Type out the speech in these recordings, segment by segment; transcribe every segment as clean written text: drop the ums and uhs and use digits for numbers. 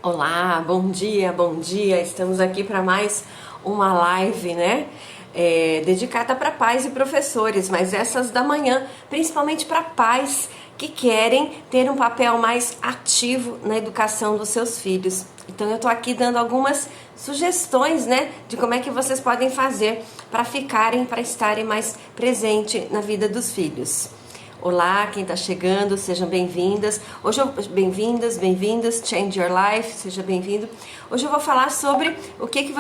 Olá, bom dia, bom dia. Estamos aqui para mais uma live, né? Dedicada para pais e professores, mas essas da manhã, principalmente para pais que querem ter um papel mais ativo na educação dos seus filhos. Então eu tô aqui dando algumas sugestões, né, de como é que vocês podem fazer para estarem mais presentes na vida dos filhos. Olá, quem está chegando, sejam bem-vindas. Bem-vindas, Change Your Life, seja bem-vindo. Hoje eu vou falar sobre o que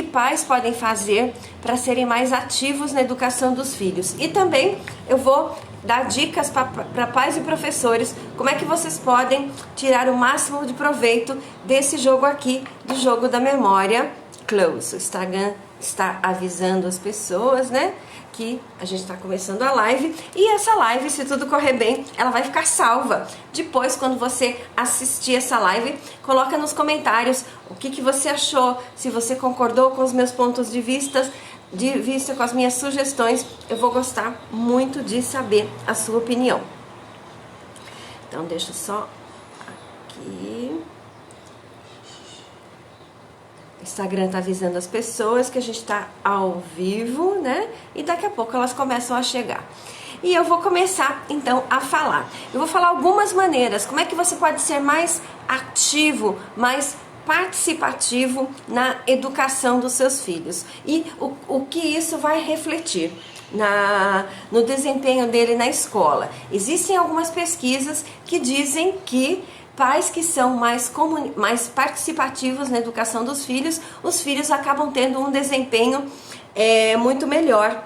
pais podem fazer para serem mais ativos na educação dos filhos. E também eu vou dar dicas para pais e professores, como é que vocês podem tirar o máximo de proveito desse jogo aqui, do jogo da memória Close. O Instagram está avisando as pessoas, né, que a gente está começando a live, e essa live, se tudo correr bem, ela vai ficar salva. Depois, quando você assistir essa live, coloca nos comentários o que você achou, se você concordou com os meus pontos de vista, com as minhas sugestões. Eu vou gostar muito de saber a sua opinião. Então, deixa eu só aqui. O Instagram tá avisando as pessoas que a gente tá ao vivo, né? E daqui a pouco elas começam a chegar. E eu vou começar, então, a falar. Eu vou falar algumas maneiras, como é que você pode ser mais ativo, mais participativo na educação dos seus filhos. E o que isso vai refletir no desempenho dele na escola. Existem algumas pesquisas que dizem que pais que são mais participativos na educação dos filhos, os filhos acabam tendo um desempenho muito melhor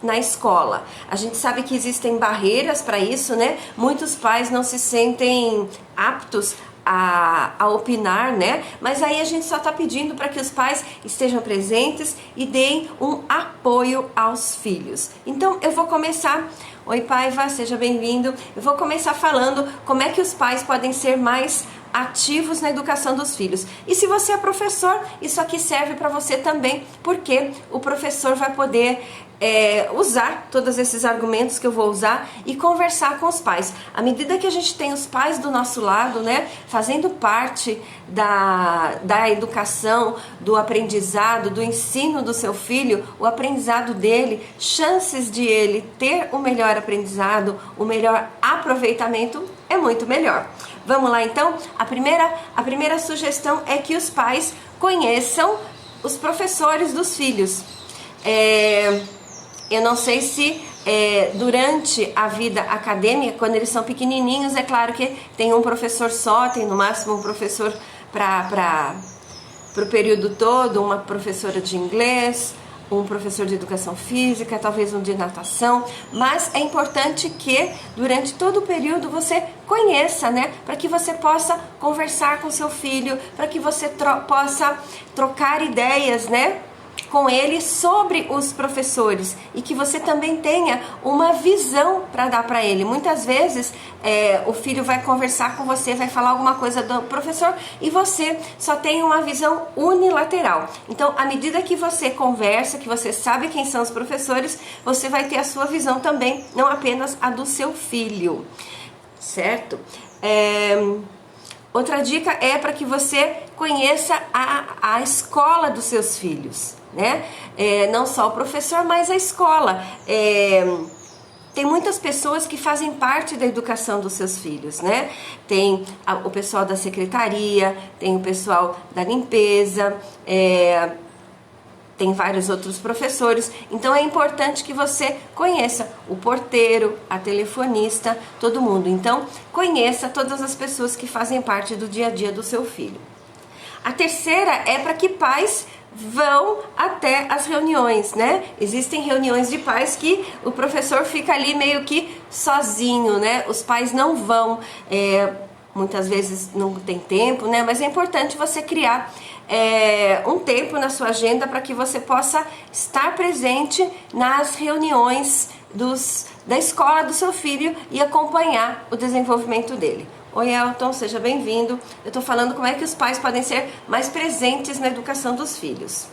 na escola. A gente sabe que existem barreiras para isso, né? Muitos pais não se sentem aptos a opinar, né? Mas aí a gente só está pedindo para que os pais estejam presentes e deem um apoio aos filhos. Então eu vou começar. Oi, Paiva, seja bem-vindo. Eu vou começar falando como é que os pais podem ser mais ativos na educação dos filhos. E se você é professor, isso aqui serve para você também, porque o professor vai poder usar todos esses argumentos que eu vou usar e conversar com os pais. À medida que a gente tem os pais do nosso lado, né, fazendo parte da educação, do aprendizado, do ensino do seu filho, o aprendizado dele, chances de ele ter o melhor aprendizado, o melhor aproveitamento é muito melhor. Vamos lá então? A primeira sugestão é que os pais conheçam os professores dos filhos. Eu não sei se durante a vida acadêmica, quando eles são pequenininhos, é claro que tem um professor só, tem no máximo um professor para o período todo, uma professora de inglês, um professor de educação física, talvez um de natação, mas é importante que durante todo o período você conheça, né, para que você possa conversar com seu filho, para que você possa trocar ideias, né, com ele sobre os professores, e que você também tenha uma visão para dar para ele. Muitas vezes o filho vai conversar com você, vai falar alguma coisa do professor e você só tem uma visão unilateral. Então, à medida que você conversa, que você sabe quem são os professores, você vai ter a sua visão também, não apenas a do seu filho, certo? Outra dica é para que você conheça a escola dos seus filhos, né? Não só o professor, mas a escola. Tem muitas pessoas que fazem parte da educação dos seus filhos, né? Tem o pessoal da secretaria, tem o pessoal da limpeza, tem vários outros professores. Então é importante que você conheça o porteiro, a telefonista, todo mundo. Então conheça todas as pessoas que fazem parte do dia a dia do seu filho. A terceira é para que pais vão até as reuniões, né? Existem reuniões de pais que o professor fica ali meio que sozinho, né? Os pais não vão, muitas vezes não tem tempo, né? Mas é importante você criar um tempo na sua agenda para que você possa estar presente nas reuniões da escola do seu filho e acompanhar o desenvolvimento dele. Oi, Elton, seja bem-vindo. Eu estou falando como é que os pais podem ser mais presentes na educação dos filhos.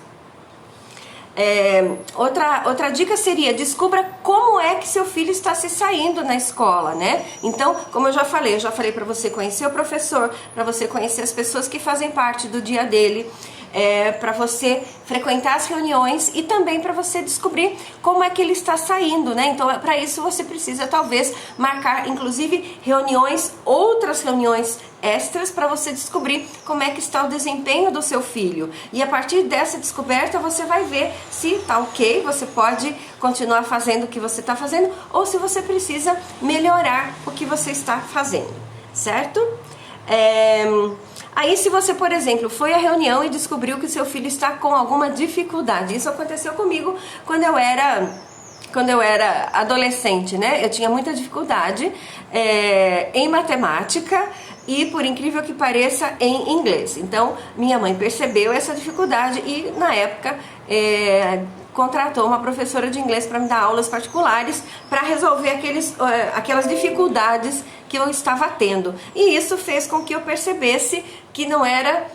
Outra dica seria: descubra como é que seu filho está se saindo na escola, né? Então, como eu já falei para você conhecer o professor, para você conhecer as pessoas que fazem parte do dia dele, para você frequentar as reuniões e também para você descobrir como é que ele está saindo, né? Então, para isso você precisa talvez marcar, inclusive, outras reuniões extras para você descobrir como é que está o desempenho do seu filho. E a partir dessa descoberta você vai ver se está ok, você pode continuar fazendo o que você está fazendo ou se você precisa melhorar o que você está fazendo, certo? Aí, se você, por exemplo, foi à reunião e descobriu que o seu filho está com alguma dificuldade, isso aconteceu comigo quando eu era adolescente, né? Eu tinha muita dificuldade em matemática e, por incrível que pareça, em inglês. Então, minha mãe percebeu essa dificuldade e, na época, contratou uma professora de inglês para me dar aulas particulares para resolver aquelas dificuldades que eu estava tendo. E isso fez com que eu percebesse que não era,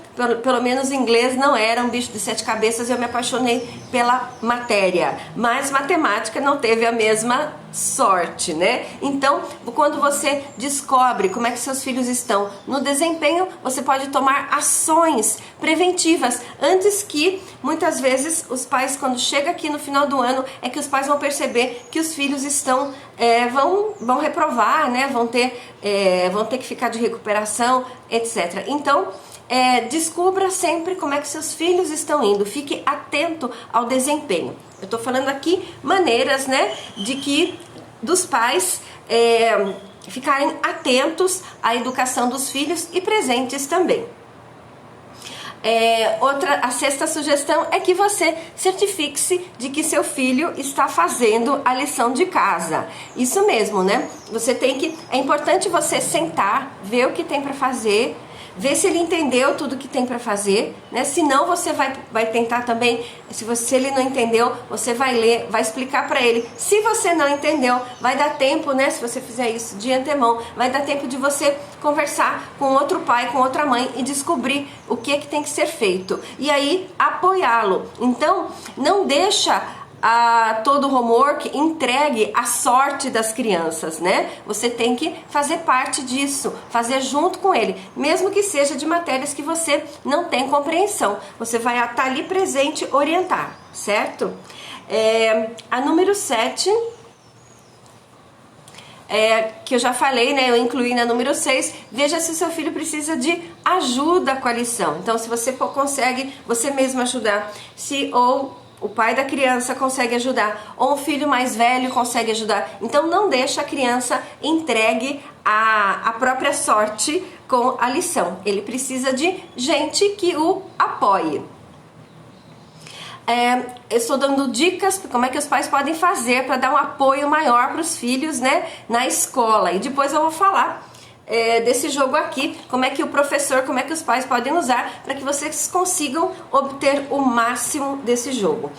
pelo menos inglês não era um bicho de 7 cabeças, e eu me apaixonei pela matéria. Mas matemática não teve a mesma sorte, né? Então, quando você descobre como é que seus filhos estão no desempenho, você pode tomar ações preventivas antes que, muitas vezes, os pais, quando chega aqui no final do ano, é que os pais vão perceber que os filhos estão vão reprovar, né? Vão ter que ficar de recuperação, etc. Então, descubra sempre como é que seus filhos estão indo, fique atento ao desempenho. Eu estou falando aqui maneiras, né, dos pais ficarem atentos à educação dos filhos e presentes também. A sexta sugestão é que você certifique-se de que seu filho está fazendo a lição de casa. Isso mesmo, né? É importante você sentar, ver o que tem para fazer, ver se ele entendeu tudo que tem para fazer, né? Se não, você vai tentar também. Se ele não entendeu, você vai ler, vai explicar para ele. Se você não entendeu, vai dar tempo, né? Se você fizer isso de antemão, vai dar tempo de você conversar com outro pai, com outra mãe e descobrir o que tem que ser feito. E aí, apoiá-lo. Então, não deixa todo o homework entregue à sorte das crianças, né? Você tem que fazer parte disso, fazer junto com ele, mesmo que seja de matérias que você não tem compreensão. Você vai estar ali presente, orientar, certo? A número 7, que eu já falei, né? Eu incluí na número 6, veja se o seu filho precisa de ajuda com a lição. Então, se você consegue você mesmo ajudar, ou o pai da criança consegue ajudar, ou um filho mais velho consegue ajudar. Então, não deixa a criança entregue à própria sorte com a lição. Ele precisa de gente que o apoie. Eu estou dando dicas de como é que os pais podem fazer para dar um apoio maior para os filhos, né, na escola. E depois eu vou falar desse jogo aqui, como é que os pais podem usar para que vocês consigam obter o máximo desse jogo.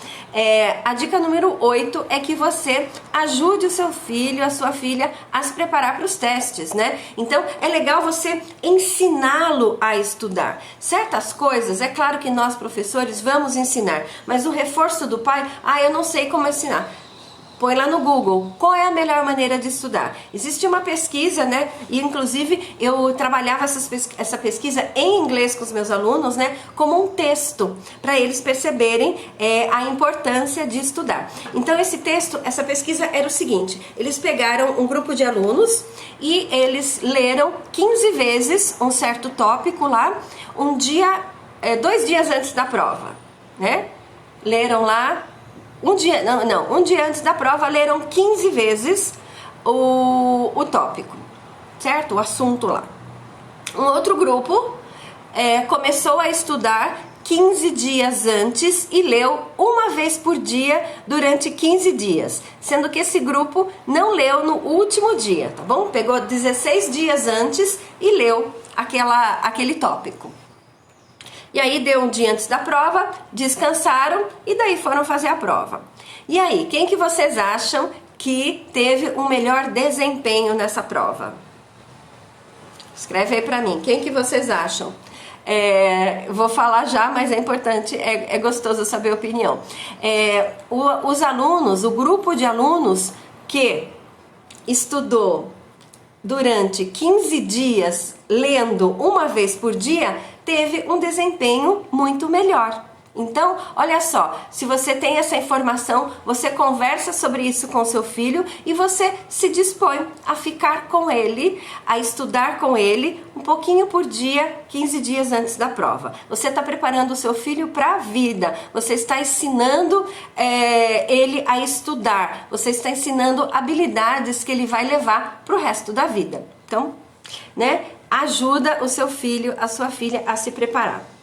A dica número 8 é que você ajude o seu filho, a sua filha a se preparar para os testes, né? Então é legal você ensiná-lo a estudar. Certas coisas, é claro que nós professores vamos ensinar, mas o reforço do pai, eu não sei como ensinar. Põe lá no Google, qual é a melhor maneira de estudar? Existe uma pesquisa, né? E inclusive eu trabalhava essa pesquisa em inglês com os meus alunos, né? Como um texto, para eles perceberem a importância de estudar. Então essa pesquisa era o seguinte: eles pegaram um grupo de alunos e eles leram 15 vezes um certo tópico lá, 2 dias antes da prova, né? Leram lá. Um dia antes da prova, leram 15 vezes o tópico, certo? O assunto lá. Um outro grupo começou a estudar 15 dias antes e leu uma vez por dia durante 15 dias, sendo que esse grupo não leu no último dia, tá bom? Pegou 16 dias antes e leu aquele tópico. E aí deu um dia antes da prova, descansaram e daí foram fazer a prova. E aí, quem que vocês acham que teve um melhor desempenho nessa prova? Escreve aí pra mim, quem que vocês acham? vou falar já, mas é importante, é gostoso saber a opinião. Os alunos, o grupo de alunos que estudou durante 15 dias, lendo uma vez por dia, teve um desempenho muito melhor. Então, olha só, se você tem essa informação, você conversa sobre isso com seu filho e você se dispõe a ficar com ele, a estudar com ele um pouquinho por dia, 15 dias antes da prova. Você está preparando o seu filho para a vida, você está ensinando ele a estudar, você está ensinando habilidades que ele vai levar para o resto da vida. Então, né, ajuda o seu filho, a sua filha a se preparar.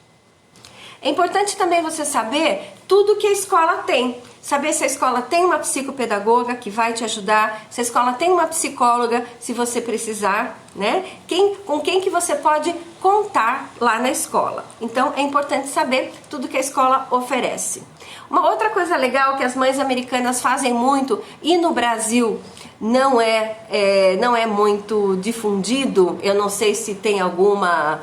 É importante também você saber tudo que a escola tem. Saber se a escola tem uma psicopedagoga que vai te ajudar, se a escola tem uma psicóloga, se você precisar, né? Com quem que você pode contar lá na escola. Então, é importante saber tudo que a escola oferece. Uma outra coisa legal que as mães americanas fazem muito, e no Brasil não é muito difundido, eu não sei se tem alguma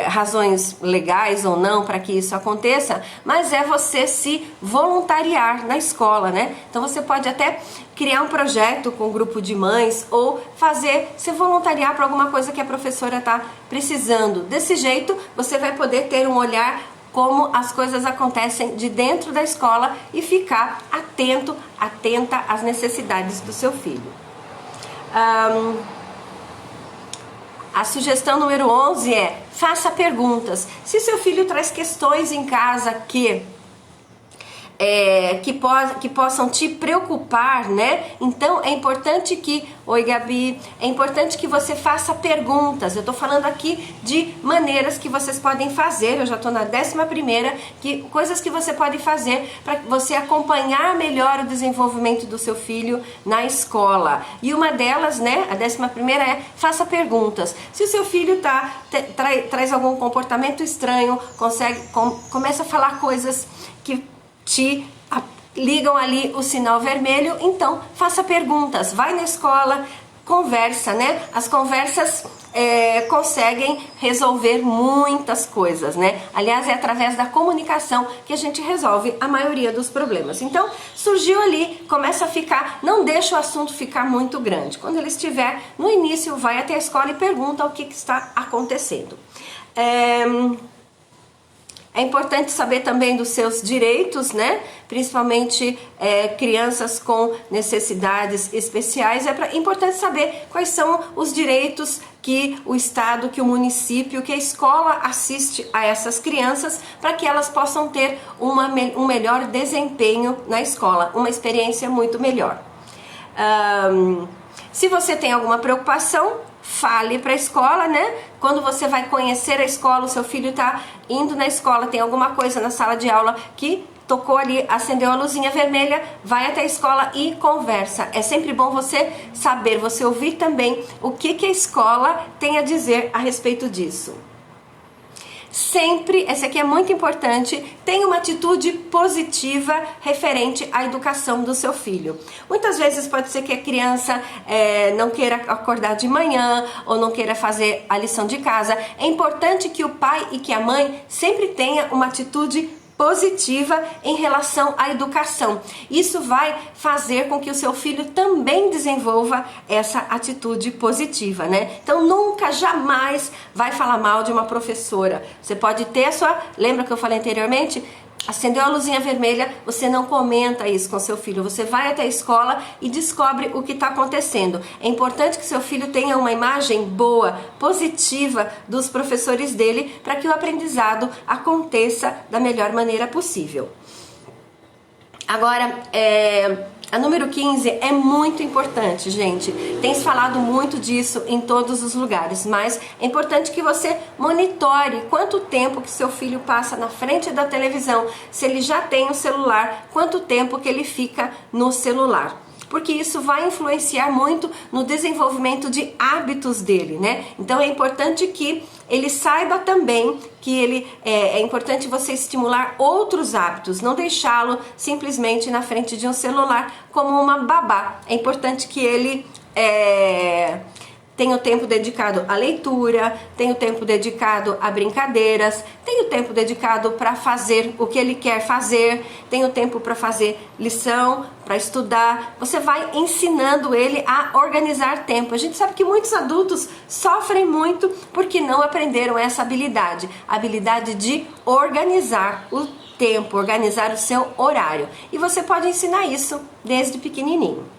razões legais ou não para que isso aconteça, mas é você se voluntariar na escola, né? Então você pode até criar um projeto com um grupo de mães ou se voluntariar para alguma coisa que a professora está precisando. Desse jeito você vai poder ter um olhar como as coisas acontecem de dentro da escola e ficar atenta às necessidades do seu filho. A sugestão número 11 é: faça perguntas. Se seu filho traz questões em casa que possam te preocupar, né? Então é importante oi Gabi, é importante que você faça perguntas. Eu tô falando aqui de maneiras que vocês podem fazer, eu já tô na 11ª, coisas que você pode fazer para você acompanhar melhor o desenvolvimento do seu filho na escola. E uma delas, né, a 11ª é: faça perguntas. Se o seu filho traz algum comportamento estranho, começa a falar coisas que te ligam ali o sinal vermelho, então faça perguntas, vai na escola, conversa, né? As conversas conseguem resolver muitas coisas, né? Aliás, é através da comunicação que a gente resolve a maioria dos problemas. Então, surgiu ali, começa a ficar, não deixa o assunto ficar muito grande. Quando ele estiver no início, vai até a escola e pergunta o que está acontecendo. É importante saber também dos seus direitos, né? Principalmente crianças com necessidades especiais. É importante saber quais são os direitos que o Estado, que o município, que a escola assiste a essas crianças para que elas possam ter um melhor desempenho na escola, uma experiência muito melhor. Se você tem alguma preocupação, fale para a escola, né? Quando você vai conhecer a escola, o seu filho está indo na escola, tem alguma coisa na sala de aula que tocou ali, acendeu a luzinha vermelha, vai até a escola e conversa. É sempre bom você saber, você ouvir também o que a escola tem a dizer a respeito disso. Sempre, esse aqui é muito importante, tenha uma atitude positiva referente à educação do seu filho. Muitas vezes pode ser que a criança não queira acordar de manhã ou não queira fazer a lição de casa. É importante que o pai e que a mãe sempre tenha uma atitude positiva em relação à educação. Isso vai fazer com que o seu filho também desenvolva essa atitude positiva, né? Então nunca, jamais vai falar mal de uma professora. Você pode ter lembra que eu falei anteriormente? Acendeu a luzinha vermelha, você não comenta isso com seu filho, você vai até a escola e descobre o que está acontecendo. É importante que seu filho tenha uma imagem boa, positiva dos professores dele, para que o aprendizado aconteça da melhor maneira possível. Agora, a número 15 é muito importante, gente. Tem se falado muito disso em todos os lugares, mas é importante que você monitore quanto tempo que seu filho passa na frente da televisão, se ele já tem um celular, quanto tempo que ele fica no celular. Porque isso vai influenciar muito no desenvolvimento de hábitos dele, né? Então é importante que ele saiba também que é importante você estimular outros hábitos, não deixá-lo simplesmente na frente de um celular como uma babá. É importante que ele Tem o tempo dedicado à leitura, tem o tempo dedicado a brincadeiras, tem o tempo dedicado para fazer o que ele quer fazer, tem o tempo para fazer lição, para estudar. Você vai ensinando ele a organizar tempo. A gente sabe que muitos adultos sofrem muito porque não aprenderam essa habilidade, a habilidade de organizar o tempo, organizar o seu horário. E você pode ensinar isso desde pequenininho.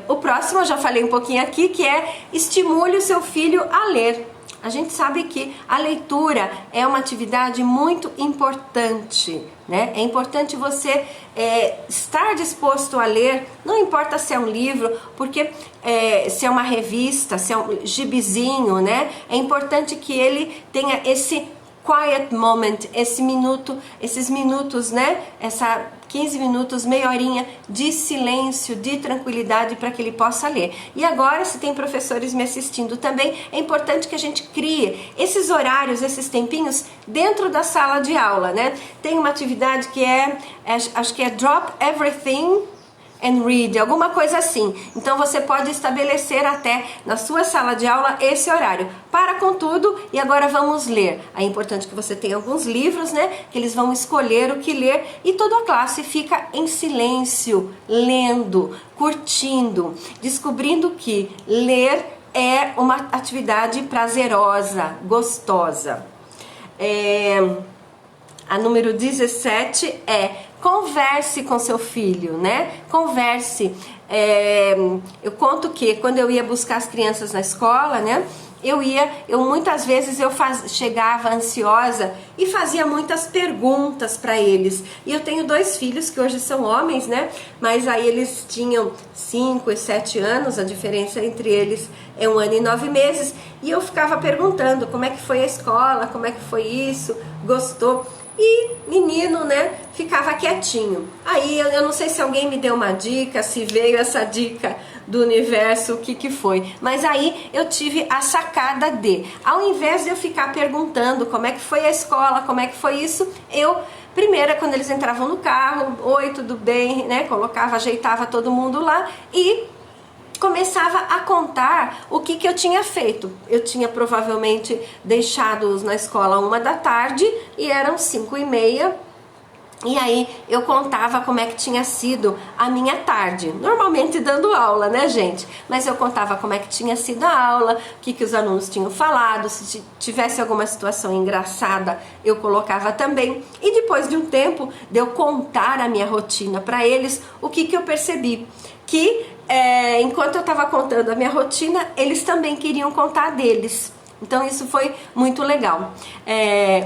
O próximo eu já falei um pouquinho aqui, que é estimule o seu filho a ler. A gente sabe que a leitura é uma atividade muito importante, né? É importante você estar disposto a ler, não importa se é um livro, porque se é uma revista, se é um gibizinho, né? É importante que ele tenha esse quiet moment, esses minutos, né? Essa 15 minutos, meia horinha de silêncio, de tranquilidade para que ele possa ler. E agora, se tem professores me assistindo também, é importante que a gente crie esses horários, esses tempinhos dentro da sala de aula, né? Tem uma atividade que acho que é Drop Everything and read, alguma coisa assim. Então você pode estabelecer até na sua sala de aula esse horário. Para com tudo e agora vamos ler. É importante que você tenha alguns livros, né? Que eles vão escolher o que ler e toda a classe fica em silêncio, lendo, curtindo, descobrindo que ler é uma atividade prazerosa, gostosa. A número 17 converse com seu filho, né? Converse. Eu conto que quando eu ia buscar as crianças na escola, né? Muitas vezes chegava ansiosa e fazia muitas perguntas para eles. E eu tenho 2 filhos que hoje são homens, né? Mas aí eles tinham 5 e 7 anos, a diferença entre eles é 1 ano e 9 meses. E eu ficava perguntando como é que foi a escola, como é que foi isso, gostou? E menino, né, ficava quietinho. Aí eu não sei se alguém me deu uma dica, se veio essa dica do universo, o que foi. Mas aí eu tive a sacada ao invés de eu ficar perguntando como é que foi a escola, como é que foi isso, primeiro, quando eles entravam no carro, oi, tudo bem, né, ajeitava todo mundo lá e começava a contar o que eu tinha feito. Eu tinha provavelmente deixado-os na escola 1 da tarde e eram 5:30. E aí eu contava como é que tinha sido a minha tarde, normalmente dando aula, né, gente? Mas eu contava como é que tinha sido a aula, o que os alunos tinham falado, se tivesse alguma situação engraçada, eu colocava também. E depois de um tempo de eu contar a minha rotina para eles, o que eu percebi? Que enquanto eu estava contando a minha rotina, eles também queriam contar deles. Então isso foi muito legal.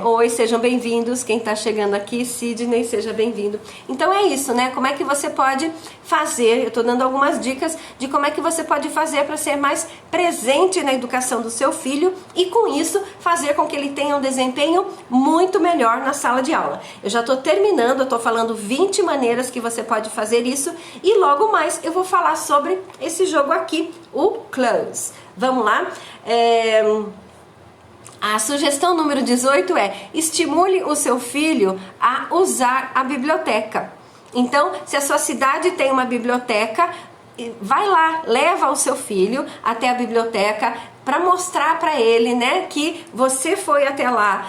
Oi, sejam bem-vindos. Quem está chegando aqui, Sidney, seja bem-vindo. Então é isso, né? Como é que você pode fazer? Eu estou dando algumas dicas de como é que você pode fazer para ser mais presente na educação do seu filho e com isso fazer com que ele tenha um desempenho muito melhor na sala de aula. Eu já estou terminando, eu estou falando 20 maneiras que você pode fazer isso e logo mais eu vou falar sobre esse jogo aqui, o Close. Vamos lá? A sugestão número 18 estimule o seu filho a usar a biblioteca. Então, se a sua cidade tem uma biblioteca, vai lá, leva o seu filho até a biblioteca para mostrar para ele, né, que você foi até lá.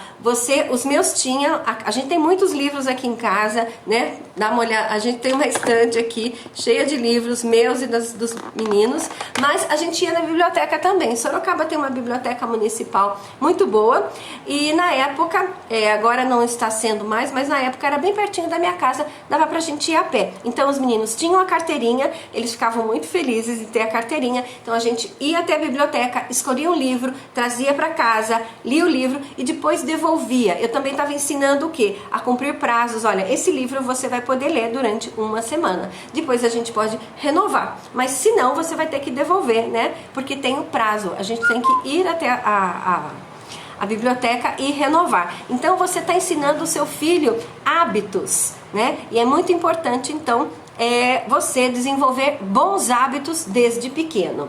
Os meus tinham, a gente tem muitos livros aqui em casa, né? Dá uma olhada, a gente tem uma estante aqui cheia de livros meus e dos meninos, mas a gente ia na biblioteca também. Sorocaba tem uma biblioteca municipal muito boa e na época, agora não está sendo mais, mas na época era bem pertinho da minha casa, dava pra gente ir a pé. Então os meninos tinham a carteirinha, eles ficavam muito felizes de ter a carteirinha, então a gente ia até a biblioteca, escolhia um livro, trazia para casa, lia o livro e depois devolvia. Eu também estava ensinando o quê? A cumprir prazos. Olha, esse livro você vai poder ler durante 1 semana. Depois a gente pode renovar. Mas se não, você vai ter que devolver, né? Porque tem o prazo. A gente tem que ir até a biblioteca e renovar. Então você está ensinando o seu filho hábitos, né? E é muito importante, então, você desenvolver bons hábitos desde pequeno.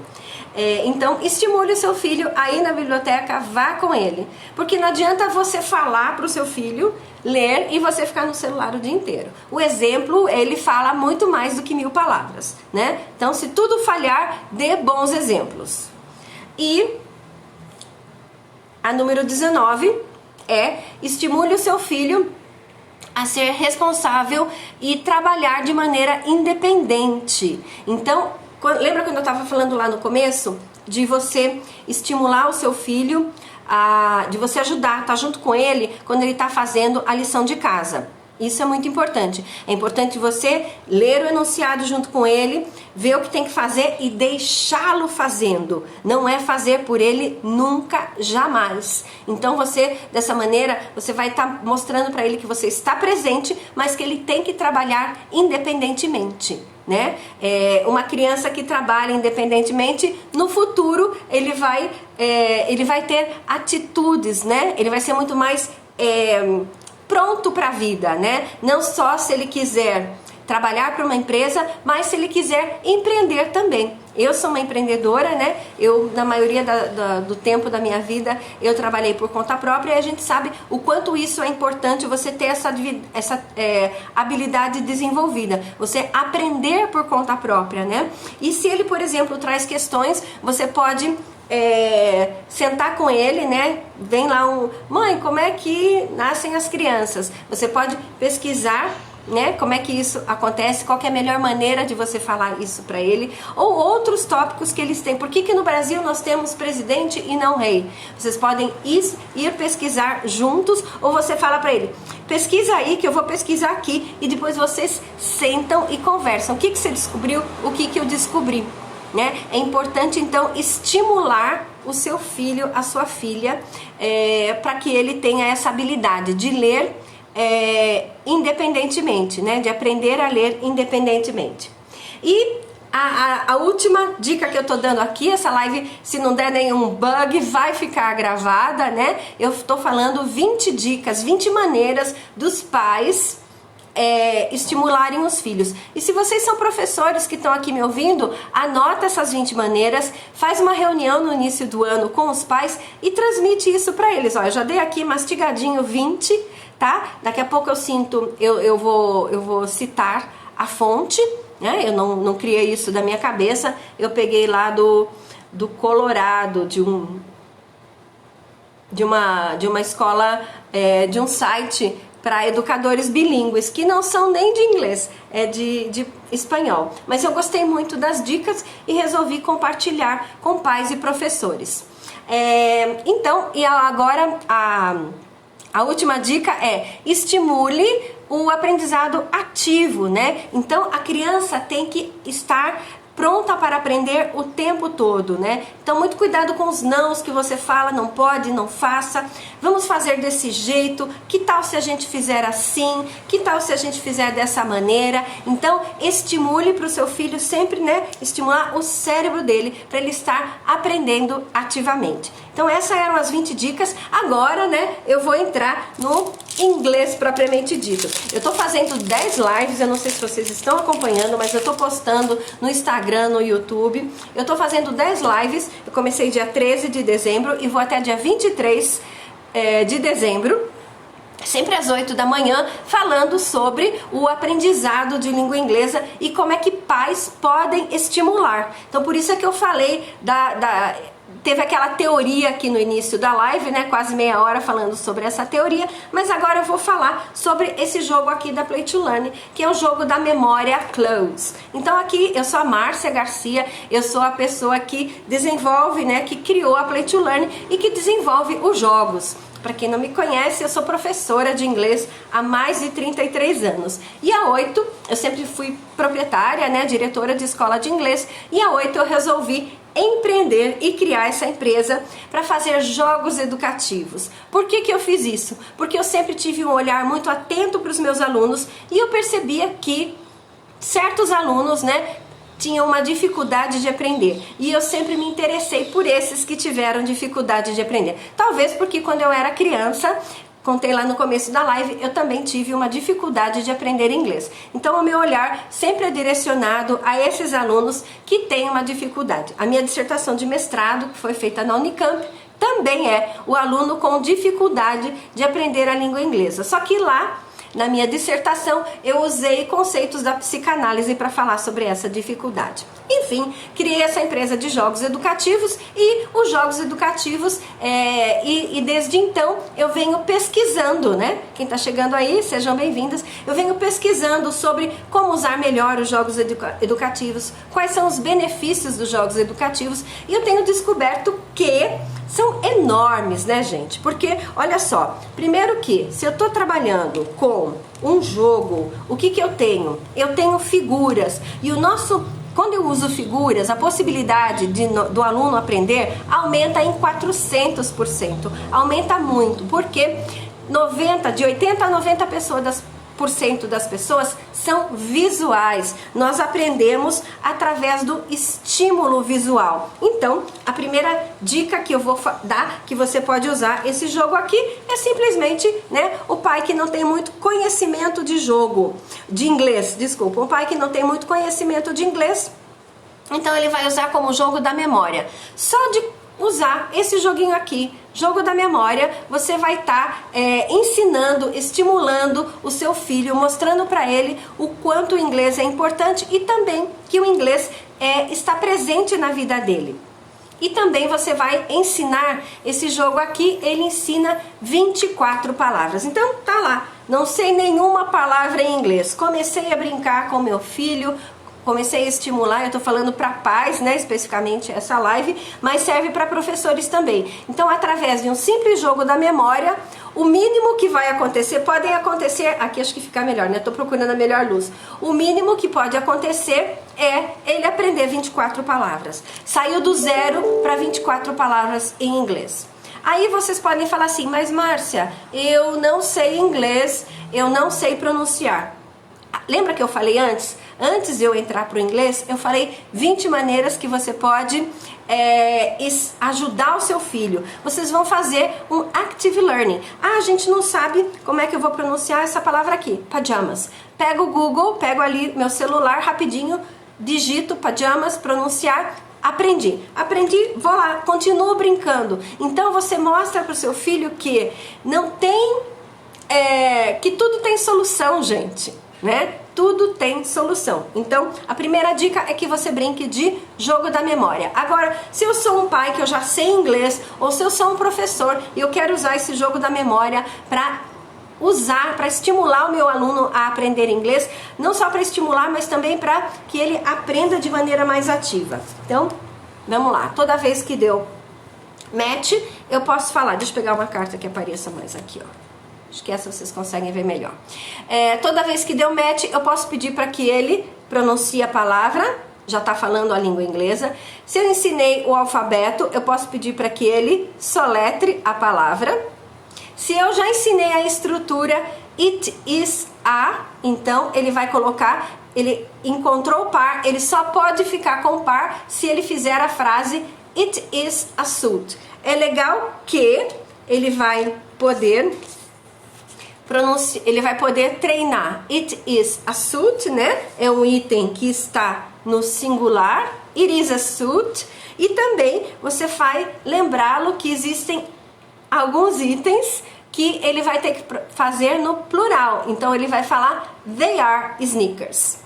Então, estimule o seu filho a ir na biblioteca, vá com ele. Porque não adianta você falar para o seu filho ler e você ficar no celular o dia inteiro. O exemplo, ele fala muito mais do que 1000 palavras, né? Então, se tudo falhar, dê bons exemplos. E a número 19 é: estimule o seu filho a ser responsável e trabalhar de maneira independente. Então, lembra quando eu estava falando lá no começo de você estimular o seu filho, de você ajudar, estar junto com ele quando ele está fazendo a lição de casa? Isso é muito importante. É importante você ler o enunciado junto com ele, ver o que tem que fazer e deixá-lo fazendo. Não é fazer por ele nunca, jamais. Então você, dessa maneira, você vai estar mostrando para ele que você está presente, mas que ele tem que trabalhar independentemente, né? Uma criança que trabalha independentemente, no futuro ele vai ter atitudes, né? Ele vai ser muito mais pronto para a vida, né? Não só se ele quiser trabalhar para uma empresa, mas se ele quiser empreender também. Eu sou uma empreendedora, né? Eu, na maioria do tempo da minha vida, eu trabalhei por conta própria, e a gente sabe o quanto isso é importante, você ter essa habilidade desenvolvida, você aprender por conta própria, né? E se ele, por exemplo, traz questões, você pode sentar com ele, né? Vem lá mãe, como é que nascem as crianças? Você pode pesquisar, né? Como é que isso acontece? Qual que é a melhor maneira de você falar isso para ele? Ou outros tópicos que eles têm. Por que no Brasil nós temos presidente e não rei? Vocês podem ir pesquisar juntos, ou você fala para ele: pesquisa aí que eu vou pesquisar aqui, e depois vocês sentam e conversam. O que você descobriu? O que eu descobri? Né? É importante então estimular o seu filho, a sua filha, para que ele tenha essa habilidade de ler independentemente, né? De aprender a ler independentemente. E a última dica que eu tô dando aqui, essa live, se não der nenhum bug, vai ficar gravada, né? Eu tô falando 20 dicas, 20 maneiras dos pais estimularem os filhos. E se vocês são professores que estão aqui me ouvindo, anota essas 20 maneiras, faz uma reunião no início do ano com os pais e transmite isso para eles. Ó, eu já dei aqui mastigadinho 20, tá? Daqui a pouco eu vou citar a fonte, né? Eu não criei isso da minha cabeça, eu peguei lá do Colorado, de uma escola, de um site para educadores bilíngues, que não são nem de inglês, é de espanhol. Mas eu gostei muito das dicas e resolvi compartilhar com pais e professores. Então, e agora a última dica é: estimule o aprendizado ativo, né? Então, a criança tem que estar pronta para aprender o tempo todo, né? Então, muito cuidado com os nãos que você fala: não pode, não faça, vamos fazer desse jeito, que tal se a gente fizer assim, que tal se a gente fizer dessa maneira? Então, estimule para o seu filho sempre, né? Estimular o cérebro dele para ele estar aprendendo ativamente. Então, essas eram as 20 dicas. Agora, né, eu vou entrar no inglês propriamente dito. Eu tô fazendo 10 lives, eu não sei se vocês estão acompanhando, mas eu tô postando no Instagram, no YouTube. Eu tô fazendo 10 lives, eu comecei dia 13 de dezembro e vou até dia 23 de dezembro, sempre às 8 da manhã, falando sobre o aprendizado de língua inglesa e como é que pais podem estimular. Então, por isso é que eu falei teve aquela teoria aqui no início da live, né? Quase meia hora falando sobre essa teoria, mas agora eu vou falar sobre esse jogo aqui da Play to Learn, que é o jogo da memória close. Então aqui eu sou a Márcia Garcia, eu sou a pessoa que desenvolve, né? Que criou a Play to Learn e que desenvolve os jogos. Para quem não me conhece, eu sou professora de inglês há mais de 33 anos. E há 8, eu sempre fui proprietária, né, diretora de escola de inglês, e há 8 eu resolvi empreender e criar essa empresa para fazer jogos educativos. Por que eu fiz isso? Porque eu sempre tive um olhar muito atento para os meus alunos e eu percebia que certos alunos, né, tinham uma dificuldade de aprender. E eu sempre me interessei por esses que tiveram dificuldade de aprender. Talvez porque quando eu era criança, contei lá no começo da live, eu também tive uma dificuldade de aprender inglês. Então o meu olhar sempre é direcionado a esses alunos que têm uma dificuldade. A minha dissertação de mestrado, que foi feita na Unicamp, também é o aluno com dificuldade de aprender a língua inglesa. Só que lá, na minha dissertação, eu usei conceitos da psicanálise para falar sobre essa dificuldade. Enfim, criei essa empresa de jogos educativos e os jogos educativos, e desde então eu venho pesquisando, né? Quem está chegando aí, sejam bem-vindas. Eu venho pesquisando sobre como usar melhor os jogos educativos, quais são os benefícios dos jogos educativos, e eu tenho descoberto que são enormes, né, gente? Porque, olha só, primeiro que, se eu tô trabalhando com um jogo, o que eu tenho? Eu tenho figuras, e quando eu uso figuras, a possibilidade do aluno aprender aumenta em 400%, aumenta muito, porque de 80 a 90% das pessoas são visuais. Nós aprendemos através do estímulo visual. Então, a primeira dica que eu vou dar, que você pode usar esse jogo aqui, é simplesmente, né, o pai que não tem muito conhecimento de inglês, desculpa, um pai que não tem muito conhecimento de inglês, então ele vai usar como jogo da memória. Só de usar esse joguinho aqui, jogo da memória, você vai estar ensinando, estimulando o seu filho, mostrando para ele o quanto o inglês é importante e também que o inglês está presente na vida dele. E também você vai ensinar esse jogo aqui, ele ensina 24 palavras. Então tá lá, não sei nenhuma palavra em inglês. Comecei a brincar com meu filho, comecei a estimular, eu estou falando para pais, né, especificamente essa live, mas serve para professores também. Então, através de um simples jogo da memória, o mínimo que vai acontecer, podem acontecer, aqui acho que fica melhor, né, estou procurando a melhor luz. O mínimo que pode acontecer é ele aprender 24 palavras. Saiu do 0 para 24 palavras em inglês. Aí vocês podem falar assim, mas Márcia, eu não sei inglês, eu não sei pronunciar. Lembra que eu falei antes? Antes de eu entrar para o inglês, eu falei 20 maneiras que você pode ajudar o seu filho. Vocês vão fazer um active learning. Ah, a gente não sabe como é que eu vou pronunciar essa palavra aqui, pajamas. Pego o Google, pego ali meu celular rapidinho, digito pajamas, pronunciar, aprendi, vou lá, continuo brincando. Então você mostra para o seu filho que não tem, que tudo tem solução, gente, né? Tudo tem solução. Então, a primeira dica é que você brinque de jogo da memória. Agora, se eu sou um pai que eu já sei inglês, ou se eu sou um professor e eu quero usar esse jogo da memória para estimular o meu aluno a aprender inglês, não só para estimular, mas também para que ele aprenda de maneira mais ativa. Então, vamos lá. Toda vez que deu match, eu posso falar. Deixa eu pegar uma carta que apareça mais aqui, ó. Acho que essa vocês conseguem ver melhor. Toda vez que deu match, eu posso pedir para que ele pronuncie a palavra, já está falando a língua inglesa. Se eu ensinei o alfabeto, eu posso pedir para que ele soletre a palavra. Se eu já ensinei a estrutura it is a, então ele vai colocar, ele encontrou o par, ele só pode ficar com o par se ele fizer a frase it is a suit. É legal que ele vai poder treinar. It is a suit, né? É um item que está no singular. It is a suit. E também você vai lembrá-lo que existem alguns itens que ele vai ter que fazer no plural. Então ele vai falar they are sneakers.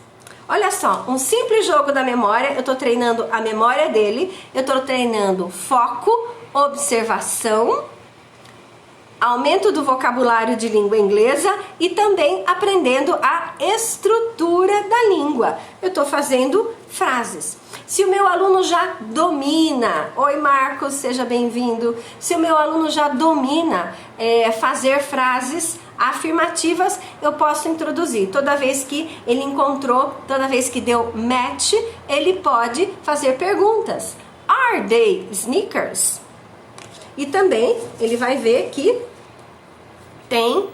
Olha só, um simples jogo da memória. Eu estou treinando a memória dele. Eu estou treinando foco, observação, aumento do vocabulário de língua inglesa e também aprendendo a estrutura da língua. Eu estou fazendo frases. Se o meu aluno já domina, oi Marcos, seja bem-vindo. Se o meu aluno já domina fazer frases afirmativas, eu posso introduzir. Toda vez que ele encontrou, toda vez que deu match, ele pode fazer perguntas. Are they sneakers? E também ele vai ver que tem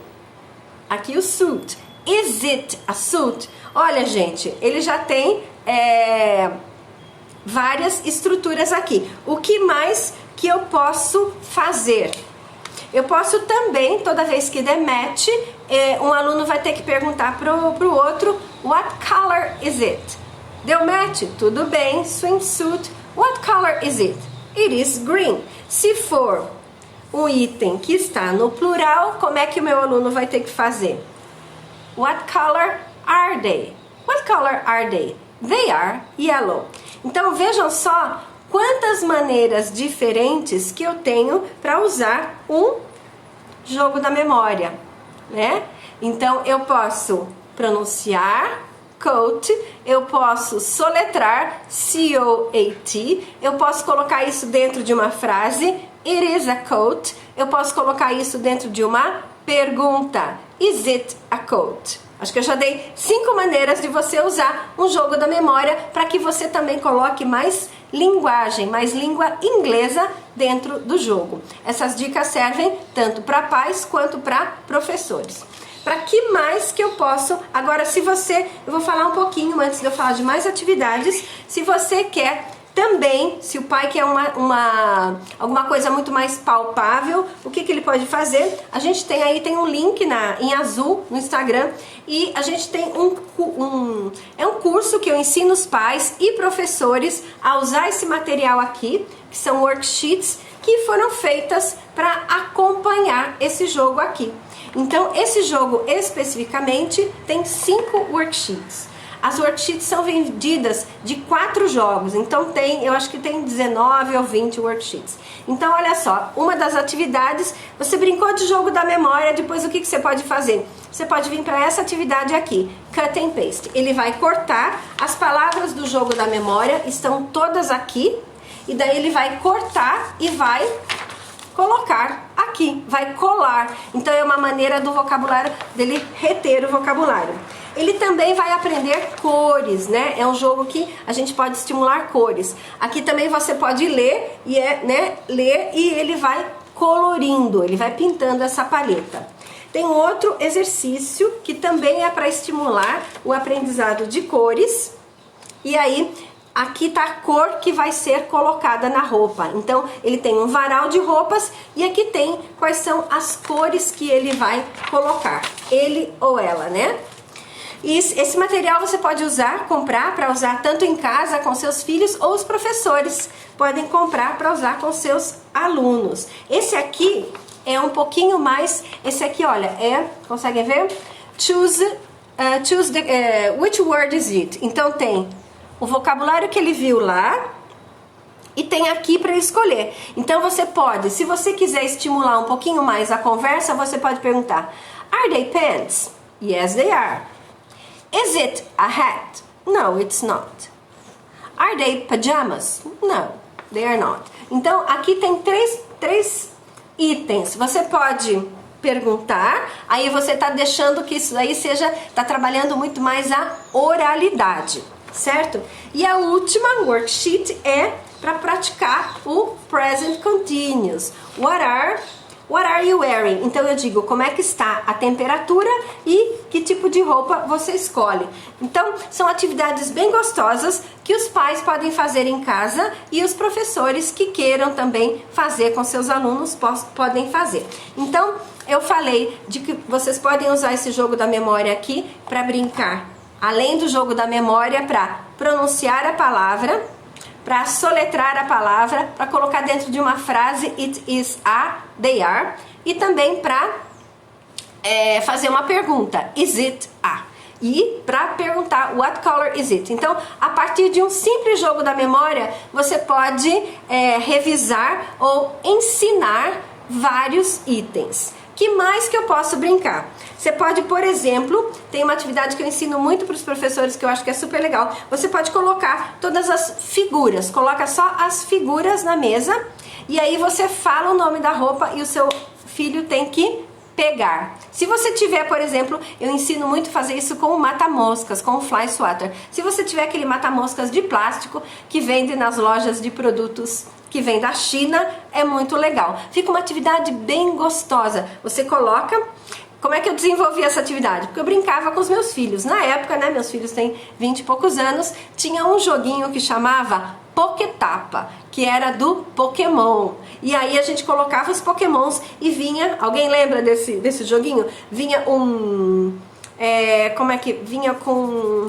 aqui o suit. Is it a suit? Olha, gente, ele já tem várias estruturas aqui. O que mais que eu posso fazer? Eu posso também, toda vez que der match, um aluno vai ter que perguntar pro outro, what color is it? Deu match? Tudo bem, swimsuit. What color is it? It is green. Se for um item que está no plural, como é que o meu aluno vai ter que fazer? What color are they? What color are they? They are yellow. Então vejam só quantas maneiras diferentes que eu tenho para usar um jogo da memória, né? Então eu posso pronunciar coat, eu posso soletrar C-O-A-T, eu posso colocar isso dentro de uma frase, it is a coat, eu posso colocar isso dentro de uma pergunta, is it a coat? Acho que eu já dei 5 maneiras de você usar um jogo da memória para que você também coloque mais linguagem, mais língua inglesa dentro do jogo. Essas dicas servem tanto para pais quanto para professores. Para que mais que eu posso? Agora, eu vou falar um pouquinho antes de eu falar de mais atividades. Se você quer também, se o pai quer alguma coisa muito mais palpável, o que ele pode fazer? A gente tem um link em azul no Instagram e a gente tem um curso que eu ensino os pais e professores a usar esse material aqui, que são worksheets que foram feitas para acompanhar esse jogo aqui. Então, esse jogo especificamente tem 5 worksheets. As worksheets são vendidas de 4 jogos, então eu acho que tem 19 ou 20 worksheets. Então, olha só, uma das atividades, você brincou de jogo da memória, depois o que você pode fazer? Você pode vir para essa atividade aqui, cut and paste. Ele vai cortar, as palavras do jogo da memória estão todas aqui, e daí ele vai cortar e vai colocar aqui, vai colar. Então é uma maneira do vocabulário dele reter o vocabulário. Ele também vai aprender cores, né? É um jogo que a gente pode estimular cores. Aqui também você pode ler ler e ele vai colorindo, ele vai pintando essa paleta. Tem outro exercício que também é para estimular o aprendizado de cores. E aí aqui tá a cor que vai ser colocada na roupa. Então, ele tem um varal de roupas e aqui tem quais são as cores que ele vai colocar. Ele ou ela, né? E esse material você pode comprar para usar tanto em casa com seus filhos ou os professores podem comprar para usar com seus alunos. Esse aqui é um pouquinho mais... Esse aqui, olha, conseguem ver? Which word is it? Então, tem o vocabulário que ele viu lá e tem aqui para escolher. Então você pode, se você quiser estimular um pouquinho mais a conversa, você pode perguntar: Are they pants? Yes, they are. Is it a hat? No, it's not. Are they pajamas? No, they are not. Então aqui tem três itens. Você pode perguntar, aí você está deixando que isso aí está trabalhando muito mais a oralidade. Certo? E a última worksheet é para praticar o present continuous. What are you wearing? Então eu digo como é que está a temperatura e que tipo de roupa você escolhe. Então são atividades bem gostosas que os pais podem fazer em casa e os professores que queiram também fazer com seus alunos podem fazer. Então eu falei de que vocês podem usar esse jogo da memória aqui para brincar. Além do jogo da memória, para pronunciar a palavra, para soletrar a palavra, para colocar dentro de uma frase, it is a, they are, e também para fazer uma pergunta, is it a? E para perguntar, what color is it? Então, a partir de um simples jogo da memória, você pode revisar ou ensinar vários itens. Que mais que eu posso brincar? Você pode, por exemplo, tem uma atividade que eu ensino muito para os professores que eu acho que é super legal. Você pode colocar todas as figuras, coloca só as figuras na mesa e aí você fala o nome da roupa e o seu filho tem que pegar. Se você tiver, por exemplo, eu ensino muito a fazer isso com o mata-moscas, com o fly swatter. Se você tiver aquele mata-moscas de plástico que vende nas lojas de produtos que vem da China, é muito legal. Fica uma atividade bem gostosa. Você coloca... Como é que eu desenvolvi essa atividade? Porque eu brincava com os meus filhos. Na época, né, meus filhos têm 20 e poucos anos, tinha um joguinho que chamava Pokétapa, que era do Pokémon. E aí a gente colocava os Pokémons e vinha, alguém lembra desse joguinho? Vinha como é que vinha com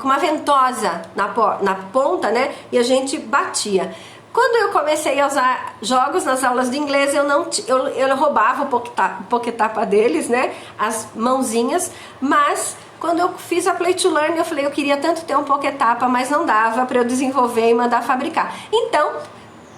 uma ventosa na ponta, né? E a gente batia. Quando eu comecei a usar jogos nas aulas de inglês, eu roubava o Pokétapa deles, né? As mãozinhas, mas quando eu fiz a Play to Learn, eu falei, eu queria tanto ter um Pokétapa, mas não dava para eu desenvolver e mandar fabricar. Então,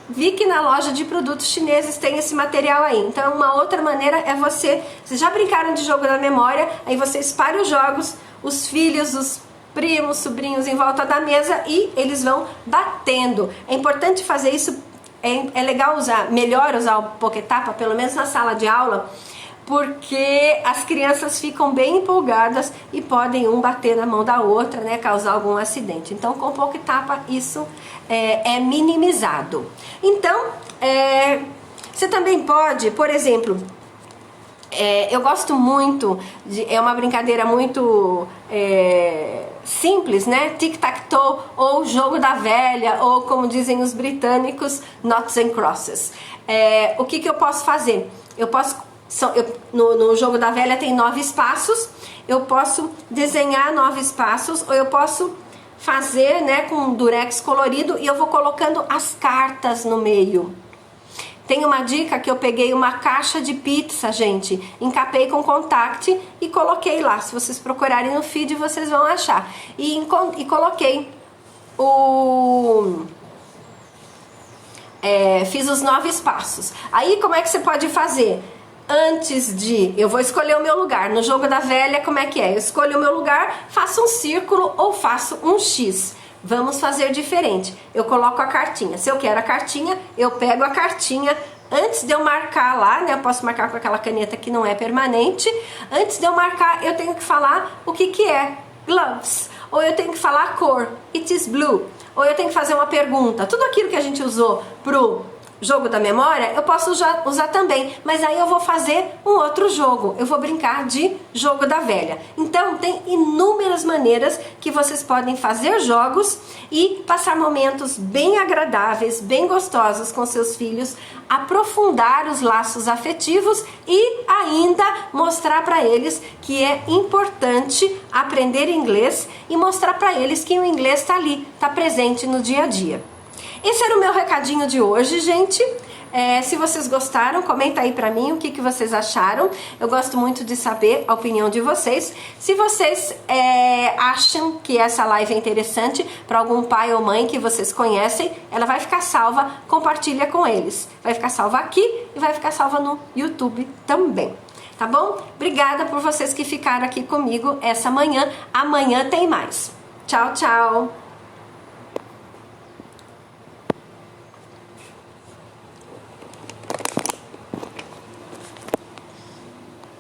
vi que na loja de produtos chineses tem esse material aí. Então, uma outra maneira é vocês já brincaram de jogo da memória, aí você espalha os jogos, os filhos, os primos, sobrinhos em volta da mesa e eles vão batendo. É importante fazer isso, é legal melhor usar o Pokétapa, pelo menos na sala de aula, porque as crianças ficam bem empolgadas e podem um bater na mão da outra, né, causar algum acidente. Então, com o Pokétapa isso é minimizado. Então, você também pode, por exemplo, eu gosto muito, é uma brincadeira muito simples, né? Tic-tac-toe, ou jogo da velha, ou como dizem os britânicos, noughts and crosses. O que eu posso fazer? No jogo da velha tem 9 espaços, eu posso desenhar 9 espaços, ou eu posso fazer, né, com durex colorido e eu vou colocando as cartas no meio. Tem uma dica que eu peguei uma caixa de pizza, gente, encapei com contact e coloquei lá. Se vocês procurarem no feed, vocês vão achar. E coloquei fiz os 9 espaços. Aí, como é que você pode fazer? Eu vou escolher o meu lugar. No jogo da velha, como é que é? Eu escolho o meu lugar, faço um círculo ou faço um X. Vamos fazer diferente. Eu coloco a cartinha. Se eu quero a cartinha, eu pego a cartinha. Antes de eu marcar lá, né? Eu posso marcar com aquela caneta que não é permanente. Antes de eu marcar, eu tenho que falar o que é. Gloves. Ou eu tenho que falar a cor. It is blue. Ou eu tenho que fazer uma pergunta. Tudo aquilo que a gente usou pro jogo da memória, eu posso usar também, mas aí eu vou fazer um outro jogo, eu vou brincar de jogo da velha. Então tem inúmeras maneiras que vocês podem fazer jogos e passar momentos bem agradáveis, bem gostosos com seus filhos, aprofundar os laços afetivos e ainda mostrar para eles que é importante aprender inglês e mostrar para eles que o inglês está ali, está presente no dia a dia. Esse era o meu recadinho de hoje, gente. Se vocês gostaram, comenta aí pra mim o que vocês acharam. Eu gosto muito de saber a opinião de vocês. Se vocês acham que essa live é interessante para algum pai ou mãe que vocês conhecem, ela vai ficar salva, compartilha com eles. Vai ficar salva aqui e vai ficar salva no YouTube também. Tá bom? Obrigada por vocês que ficaram aqui comigo essa manhã. Amanhã tem mais. Tchau, tchau!